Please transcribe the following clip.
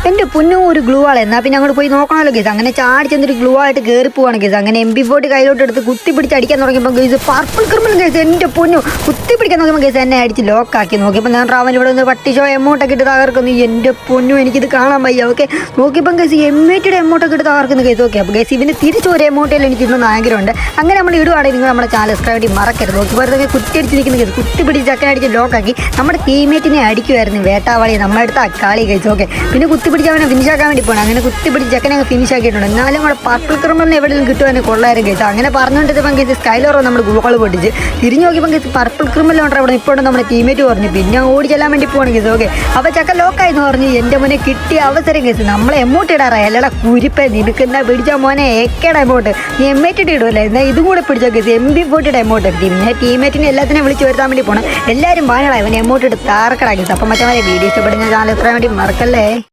എൻ്റെ പൊന്നും ഒരു ഗ്ലൂ ആൾ എന്നാൽ പിന്നെ അങ്ങോട്ട് പോയി നോക്കണമല്ലോ കേസ്. അങ്ങനെ ചാടി ചെന്നൊരു ഗ്ലൂ ആയിട്ട് കയറി പോവാണ് കേസ്. അങ്ങനെ MP40 കയ്യിലോട്ട് എടുത്ത് കുത്തി പിടിച്ച് അടിക്കാൻ തുടങ്ങിയപ്പോൾ കേസ് പർപ്പിൾ ക്രിമിനൽ കേസ് എൻ്റെ പൊന്നു കുത്തി പിടിക്കാൻ നോക്കിയപ്പോൾ കേസ് എന്നെ അടിച്ച് ലോക്കാക്കി. നോക്കിയപ്പോൾ ഞാൻ അവൻ ഇവിടെ നിന്ന് പട്ടിഷോ എമൗണ്ടൊക്കെ ഇട്ട് തകർക്കുന്നു. എൻ്റെ പൊന്നു എനിക്കിത് കാണാൻ വയ്യ. ഓക്കെ നോക്കിയപ്പം കേസ് M80 എമൗണ്ടൊക്കെ ഇട്ട് തകർക്കുന്ന കേസ്. ഓക്കെ അപ്പോൾ കേസ് ഇവന് തിരിച്ച് ഒരു എമൗണ്ടിൽ എനിക്ക് ഇടുന്ന ആഗ്രഹമുണ്ട്. അങ്ങനെ നമ്മൾ ഇടുവാണെങ്കിൽ നിങ്ങൾ നമ്മുടെ ചാനൽ സബ്സ്ക്രൈബ് ചെയ്ത് മറക്കരുത്. നോക്കി വെറുതെ കുത്തിയടിച്ച് നിൽക്കുന്ന കേസ് കുത്തി പിടിച്ച് ചക്കനടിച്ച് ലോക്കാക്കി നമ്മുടെ ടീമേറ്റിനെ അടിക്കുമായിരുന്നു വേട്ടാവാളി നമ്മളെടുത്ത കളി കേസ്. ഓക്കെ പിന്നെ കുത്തി പിടിച്ച് അവനെ ഫിനിഷ് ആക്കാൻ വേണ്ടി പോകണം. അങ്ങനെ കുത്തി പിടിച്ച് ചെക്കനെ ഫിനിഷ് ആക്കിയിട്ടുണ്ട്. എന്നാലും നമ്മുടെ പർപ്പിൾ ക്രിമിനലിന് എവിടെയെങ്കിലും കിട്ടുവാനും കൊള്ളായിരുന്നു കേസ്. അങ്ങനെ പറഞ്ഞുകൊണ്ടിരുന്നപ്പം കേസ് സ്കൈലറോ നമ്മുടെ ഗുളകൾ പൊട്ടിച്ച് തിരിഞ്ഞ് നോക്കിയപ്പോൾ കേസ് പർപ്പിൾ ക്രിമിനൽ ഉണ്ട് അവിടെ ഇപ്പോൾ നമ്മുടെ ടീമേറ്റ് പറഞ്ഞു. പിന്നെ ഓടി ചെല്ലാൻ വേണ്ടി പോകണം കേസ്. ഓക്കെ അപ്പോൾ ചക്ക ലോക്കായെന്ന് പറഞ്ഞു. എൻ്റെ മോനെ കിട്ടിയ അവസരം കേസ് നമ്മളെ എമൗണ്ട് ഇടാറായി. അല്ലടാ കുരിപ്പേ നിൽക്കുന്ന പിടിച്ച മോനെ ഏക്കയുടെ എമൗണ്ട് നീ M80 ഇടുമല്ലേ എന്നാൽ ഇതും കൂടെ പിടിച്ചോ കേസ്. MP40 എമൗണ്ട് എടുത്തി. പിന്നെ ടീമേറ്റിനെ എല്ലാത്തിനും വിളിച്ച് വരുത്താൻ വേണ്ടി പോകണം. എല്ലാവരും വാനടാ ഇവൻ എമൗണ്ട് ഇട്ട് താർക്കടാ കേസ്. അപ്പം മറ്റേ വീഡിയോ ഇഷ്ടപ്പെടുന്ന ചാനൽ എത്ര വേണ്ടി മറക്കല്ലേ.